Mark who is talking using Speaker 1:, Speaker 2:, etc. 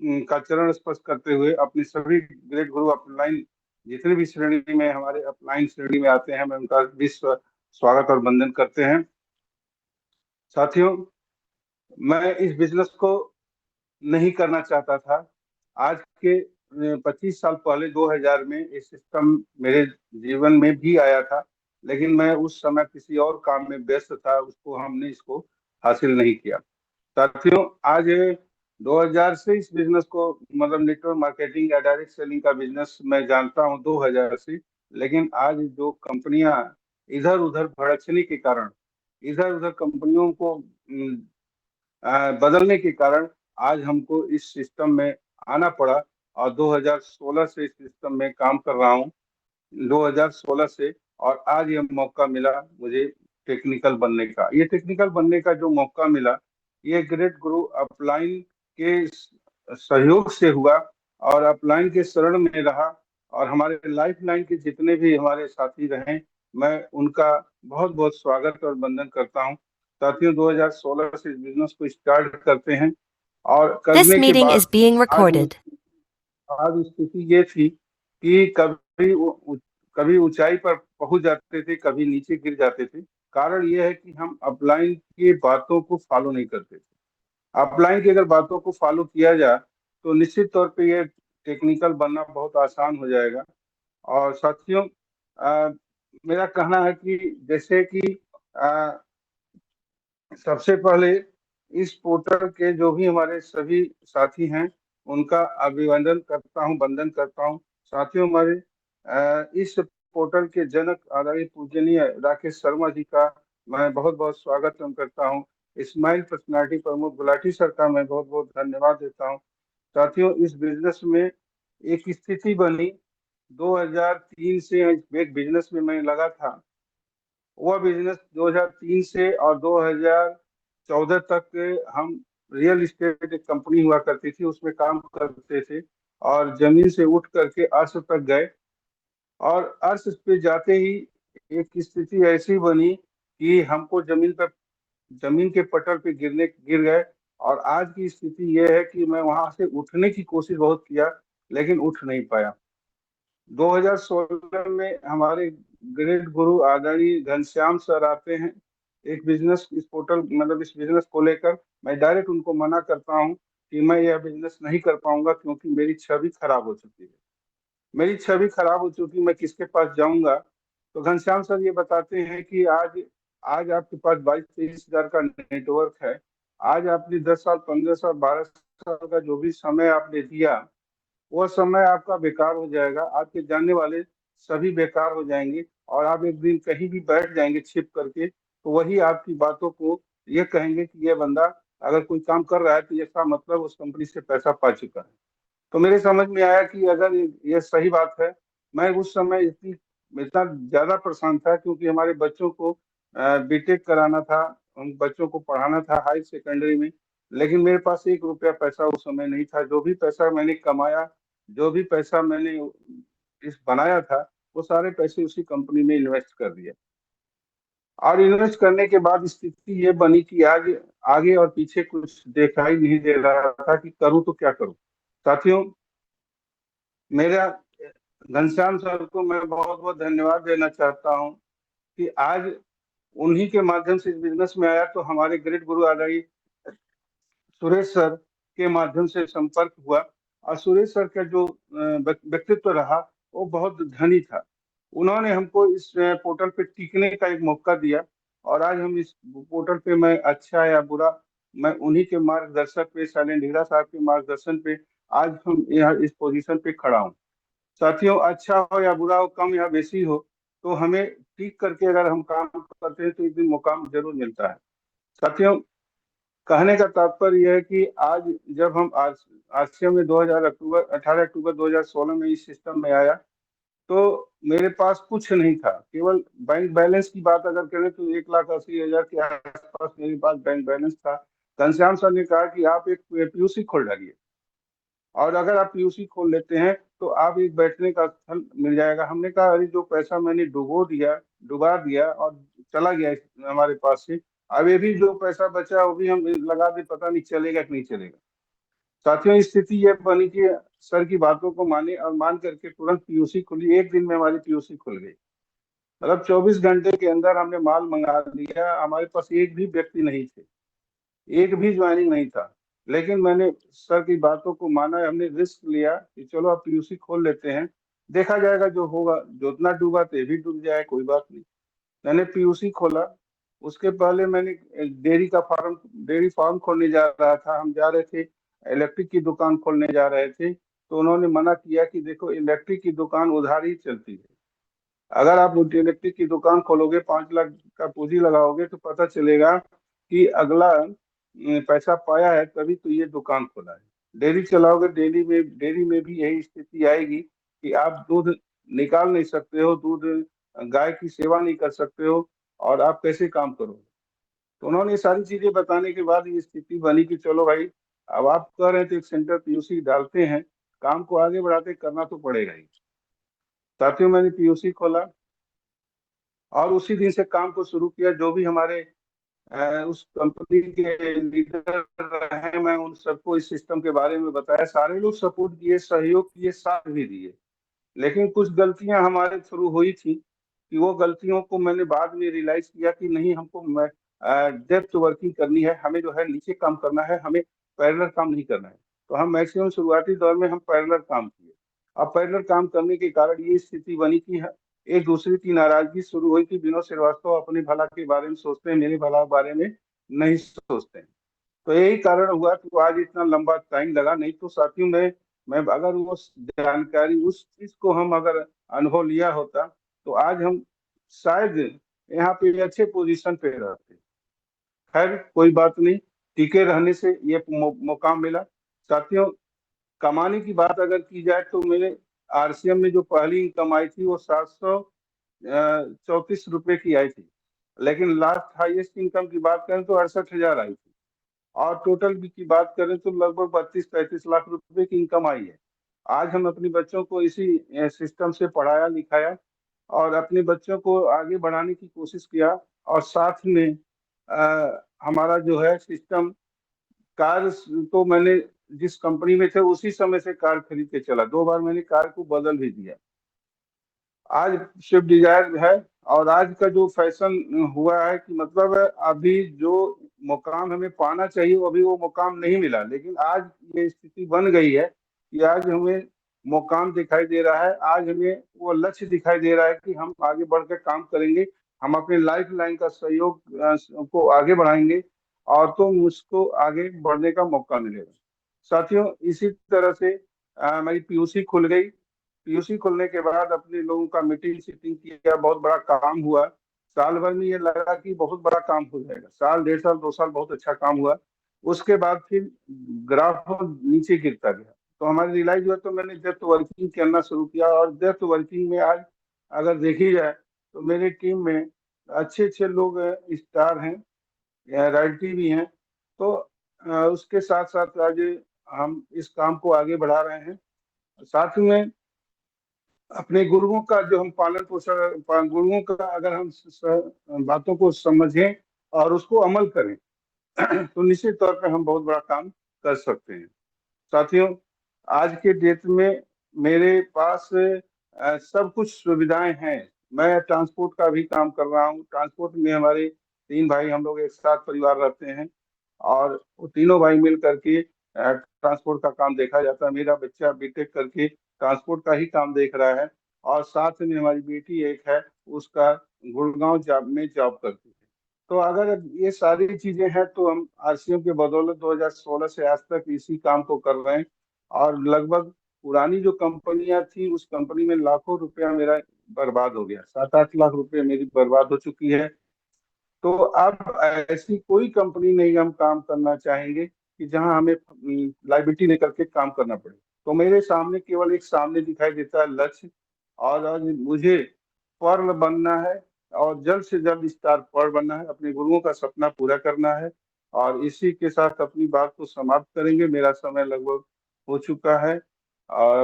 Speaker 1: का चरण स्पर्श करते हुए अपनी सभी ग्रेट गुरु अपलाइन जितने भी श्रेणी में हमारे अपलाइन श्रेणी में आते हैं, मैं उनका विश्व स्वागत और वंदन करते हैं। साथियों, मैं इस बिजनेस को नहीं करना चाहता था। आज के 25 साल पहले 2000 में ये सिस्टम मेरे जीवन में भी आया था, लेकिन मैं उस समय किसी और काम में व्यस्त था, उसको हमने इसको हासिल नहीं किया। साथियों, आज 2000 से इस बिजनेस को, मतलब नेटवर्क मार्केटिंग या डायरेक्ट सेलिंग का बिजनेस मैं जानता हूँ 2000 से। लेकिन आज जो कंपनियां इधर उधर भड़कने के कारण, इधर उधर कंपनियों को बदलने के कारण आज हमको इस सिस्टम में आना पड़ा। और 2016 से इस सिस्टम में काम कर रहा हूँ, 2016 से। और आज ये मौका मिला मुझे टेक्निकल बनने का। ये टेक्निकल बनने का जो मौका मिला, ये ग्रेट गुरु अपलाइन के सहयोग से हुआ और अपलाइन के शरण में रहा। और हमारे लाइफ लाइन के जितने भी हमारे साथी रहे, मैं उनका बहुत बहुत स्वागत और वंदन करता हूँ। साथियों, 2016 से इस बिजनेस को स्टार्ट करते हैं और
Speaker 2: This
Speaker 1: करने के
Speaker 2: meeting is
Speaker 1: बाद
Speaker 2: being
Speaker 1: आज
Speaker 2: recorded.
Speaker 1: आज स्थिति ये थी कि कभी ऊंचाई पर पहुंच जाते थे, कभी नीचे गिर जाते थे। कारण ये है कि हम अपलाइन की बातों को फॉलो नहीं करते थे। अपलाइन की अगर बातों को फॉलो किया जाए तो निश्चित तौर पे ये टेक्निकल बनना बहुत आसान हो जाएगा। और साथियों, मेरा कहना है कि जैसे कि अ, सबसे पहले इस पोर्टल के जो भी हमारे सभी साथी हैं, उनका अभिवंदन करता हूं, वंदन करता हूं। साथियों, हमारे इस पोर्टल के जनक आदरणीय पूजनीय राकेश शर्मा जी का मैं बहुत बहुत स्वागत करता हूं। स्माइल पर्सनालिटी प्रमुख गुलाटी सर का मैं बहुत बहुत धन्यवाद देता हूं। साथियों, इस बिजनेस में एक स्थिति बनी 2003 से। एक बिजनेस में मैं लगा था, वह बिजनेस 2003 से और 2014 तक हम रियल एस्टेट एक कंपनी हुआ करती थी, उसमें काम करते थे। और जमीन से उठ करके अर्श तक गए। और अर्श पे जाते ही एक स्थिति ऐसी बनी कि हमको जमीन के पटल पे गिर गए। और आज की स्थिति यह है कि मैं वहां से उठने की कोशिश बहुत किया, लेकिन उठ नहीं पाया। 2016 में हमारे ग्रेट गुरु आदरणीय घनश्याम सर आते हैं एक बिजनेस, इस पोर्टल मतलब इस बिजनेस को लेकर। मैं डायरेक्ट उनको मना करता हूं कि मैं यह बिजनेस नहीं कर पाऊंगा, क्योंकि मेरी छवि खराब हो चुकी है। मेरी छवि खराब हो चुकी, मैं किसके पास जाऊंगा। तो घनश्याम सर ये बताते हैं कि आज आज आपके पास 22-23 हजार का नेटवर्क है। आज आपने 10 साल, 15 साल, 12 साल का जो भी समय आपने दिया, वह समय आपका बेकार हो जाएगा। आपके जानने वाले सभी बेकार हो जाएंगे। और आप एक दिन कहीं भी बैठ जाएंगे छिप करके, तो वही आपकी बातों को ये कहेंगे कि ये बंदा अगर कोई काम कर रहा है तो इसका मतलब उस कंपनी से पैसा पा चुका है। तो मेरे समझ में आया कि अगर ये सही बात है। मैं उस समय इतना ज्यादा परेशान था, क्योंकि हमारे बच्चों को बीटेक कराना था, उन बच्चों को पढ़ाना था हाई सेकेंडरी में। लेकिन मेरे पास 1 रुपया पैसा उस समय नहीं था। जो भी पैसा मैंने कमाया, जो भी पैसा मैंने इस बनाया था, वो सारे पैसे उसी कंपनी में इन्वेस्ट कर दिया। और इन्वेस्ट करने के बाद स्थिति ये बनी कि आज आगे और पीछे कुछ दिखाई नहीं दे रहा था कि करूं तो क्या करूं। साथियों, मेरा घनश्याम सर को मैं बहुत बहुत धन्यवाद देना चाहता हूं कि आज उन्हीं के माध्यम से इस बिजनेस में आया। तो हमारे ग्रेट गुरु आदरणीय सुरेश सर के माध्यम से संपर्क हुआ। और सुरेश सर का जो व्यक्तित्व रहा, वो बहुत धनी था। उन्होंने हमको इस पोर्टल पे टिकने का एक मौका दिया। और आज हम इस पोर्टल पे, मैं अच्छा या बुरा, मैं उन्हीं के मार्गदर्शन पे, शैलेंद्र हीरा साहब के मार्गदर्शन पे आज हम यहाँ इस पोजीशन पे खड़ा हूँ। साथियों, अच्छा हो या बुरा हो, कम या बेसी हो, तो हमें ठीक करके अगर हम काम करते हैं तो एक दिन मुकाम जरूर मिलता है। साथियों, कहने का तात्पर्य यह है कि आज जब हम आज में 18 अक्टूबर 2016 में इस सिस्टम में आया, तो मेरे पास कुछ नहीं था। केवल बैंक बैलेंस की बात अगर करें तो 1,80,000 के आसपास मेरे पास बैंक बैलेंस था। घनश्याम सर ने कहा कि आप एक पीयूसी खोल डालिए, और अगर आप पीयूसी खोल लेते हैं तो आप एक बैठने का स्थल मिल जाएगा। हमने कहा, अरे जो पैसा मैंने डुबा दिया और चला गया हमारे पास से, अब ये भी जो पैसा बचा वो भी हम लगा दे, पता नहीं चलेगा कि नहीं चलेगा। साथियों स्थिति ये बनी कि सर की बातों को माने और मान करके तुरंत पीयूसी खुली, एक दिन में हमारी पीयूसी खुल गई। मतलब 24 घंटे के अंदर हमने माल मंगा लिया, हमारे पास एक भी व्यक्ति नहीं थे, एक भी ज्वाइनिंग नहीं था। लेकिन मैंने सर की बातों को माना, हमने रिस्क लिया कि चलो अब पीयूसी खोल लेते हैं, देखा जाएगा जो होगा, जोतना डूबा तो ये भी डूब जाए, कोई बात नहीं। मैंने पीयूसी खोला। उसके पहले मैंने डेयरी फार्म खोलने जा रहा था, हम जा रहे थे, इलेक्ट्रिक की दुकान खोलने जा रहे थे। तो उन्होंने मना किया कि देखो इलेक्ट्रिक की दुकान उधार ही चलती है, अगर आप इलेक्ट्रिक की दुकान खोलोगे 5 लाख का पूंजी लगाओगे तो पता चलेगा कि अगला पैसा पाया है तभी तो ये दुकान खोला है। डेयरी चलाओगे, डेयरी में भी यही स्थिति आएगी कि आप दूध निकाल नहीं सकते हो, दूध गाय की सेवा नहीं कर सकते हो, और आप कैसे काम करोगे। तो उन्होंने ये सारी चीजें बताने के बाद ये स्थिति बनी कि चलो भाई, अब आप कह रहे थे एक सेंटर पीयूसी डालते हैं, काम को आगे बढ़ाते करना तो पड़ेगा ही। साथियों मैंने पीयूसी खोला और उसी दिन से काम को शुरू किया। जो भी हमारे उस कंपनी के लीडर रहे, मैं उन सबको इस सिस्टम के बारे में बताया, सारे लोग सपोर्ट किए, सहयोग किए, साथ भी दिए। लेकिन कुछ गलतियां हमारे थ्रू हुई थी कि वो गलतियों को मैंने बाद में रियलाइज किया कि नहीं, हमको डेप्थ वर्किंग करनी है, हमें जो है नीचे काम करना है, हमें पैरेलल काम नहीं करना है। तो हम मैक्सिमम शुरुआती दौर में हम पैरेलल काम किए। अब पैरेलल काम करने के कारण ये स्थिति बनी कि एक दूसरे की नाराजगी शुरू हुई कि विनोद श्रीवास्तव अपने भला के बारे में सोचते हैं, मेरे भला के बारे में नहीं सोचते हैं। तो यही कारण हुआ कि आज इतना लंबा टाइम लगा। नहीं तो साथियों में मैं अगर वो जानकारी, उस चीज को हम अगर अनुभव लिया होता तो आज हम शायद यहाँ पे अच्छे पोजीशन पे रहते। खैर कोई बात नहीं, टिके रहने से ये मौका मिला। साथियों कमाने की बात अगर की जाए तो मेरे आरसीएम में जो पहली इनकम आई थी वो 734 रुपए की आई थी। लेकिन लास्ट हाईएस्ट इनकम की बात करें तो 68 हजार आई थी। और टोटल की बात करें तो लगभग 32-33 लाख रुपए की इनकम आई है। आज हम अपने बच्चों को इसी सिस्टम से पढ़ाया लिखाया और अपने बच्चों को आगे बढ़ाने की कोशिश किया। और साथ में हमारा जो है सिस्टम, कार तो मैंने जिस कंपनी में थे उसी समय से कार खरीद के चला, 2 बार मैंने कार को बदल भी दिया। आज स्विफ्ट डिजायर है। और आज का जो फैशन हुआ है कि मतलब अभी जो मुकाम हमें पाना चाहिए वो अभी वो मुकाम नहीं मिला, लेकिन आज ये स्थिति बन गई है कि आज हमें मुकाम दिखाई दे रहा है, आज हमें वो लक्ष्य दिखाई दे रहा है कि हम आगे बढ़कर काम करेंगे, हम अपने लाइफ लाइन का सहयोग को आगे बढ़ाएंगे और तो मुझको आगे बढ़ने का मौका मिलेगा। साथियों इसी तरह से मेरी पीयूसी खुल गई। पीयूसी खुलने के बाद अपने लोगों का मीटिंग सीटिंग किया, बहुत बड़ा काम हुआ। साल भर में ये लगा कि बहुत बड़ा काम हो जाएगा, साल 1.5 साल 2 साल बहुत अच्छा काम हुआ। उसके बाद फिर ग्राफ नीचे गिरता गया, तो हमारी रियलाइज हुआ, तो मैंने डेप्थ वर्किंग करना शुरू किया। और डेप्थ वर्किंग में आज अगर देखी जाए तो मेरी टीम में अच्छे अच्छे लोग स्टार हैं, रॉयल्टी भी हैं। तो उसके साथ साथ आज हम इस काम को आगे बढ़ा रहे हैं। साथ में अपने गुरुओं का जो हम पालन पोषण, गुरुओं का अगर हम बातों को समझें और उसको अमल करें तो निश्चित तौर पे हम बहुत बड़ा काम कर सकते हैं। साथियों आज के डेट में मेरे पास सब कुछ सुविधाएं हैं। मैं ट्रांसपोर्ट का भी काम कर रहा हूँ। ट्रांसपोर्ट में हमारे 3 भाई हम लोग एक साथ परिवार रहते हैं और वो तीनों भाई मिल करके ट्रांसपोर्ट का काम देखा जाता है। मेरा बच्चा बीटेक करके ट्रांसपोर्ट का ही काम देख रहा है और साथ में हमारी बेटी एक है, उसका गुड़गांव जॉब में जॉब करती है। तो अगर ये सारी चीजें हैं तो हम आरसीएम के बदौलत 2016 से आज तक इसी काम को कर रहे हैं। और लगभग पुरानी जो कंपनियां थी उस कंपनी में लाखों रुपया मेरा बर्बाद हो गया, 7-8 लाख रुपए मेरी बर्बाद हो चुकी है। तो अब ऐसी कोई कंपनी नहीं हम काम करना चाहेंगे कि जहां हमें लाइबिलिटी लेकर के काम करना पड़े। तो मेरे सामने केवल एक सामने दिखाई देता है लक्ष्य, और आज मुझे पर्ल बनना है और जल्द से जल्द स्टार पर्ल बनना है, अपने गुरुओं का सपना पूरा करना है। और इसी के साथ अपनी बात को समाप्त करेंगे, मेरा समय लगभग हो चुका है। और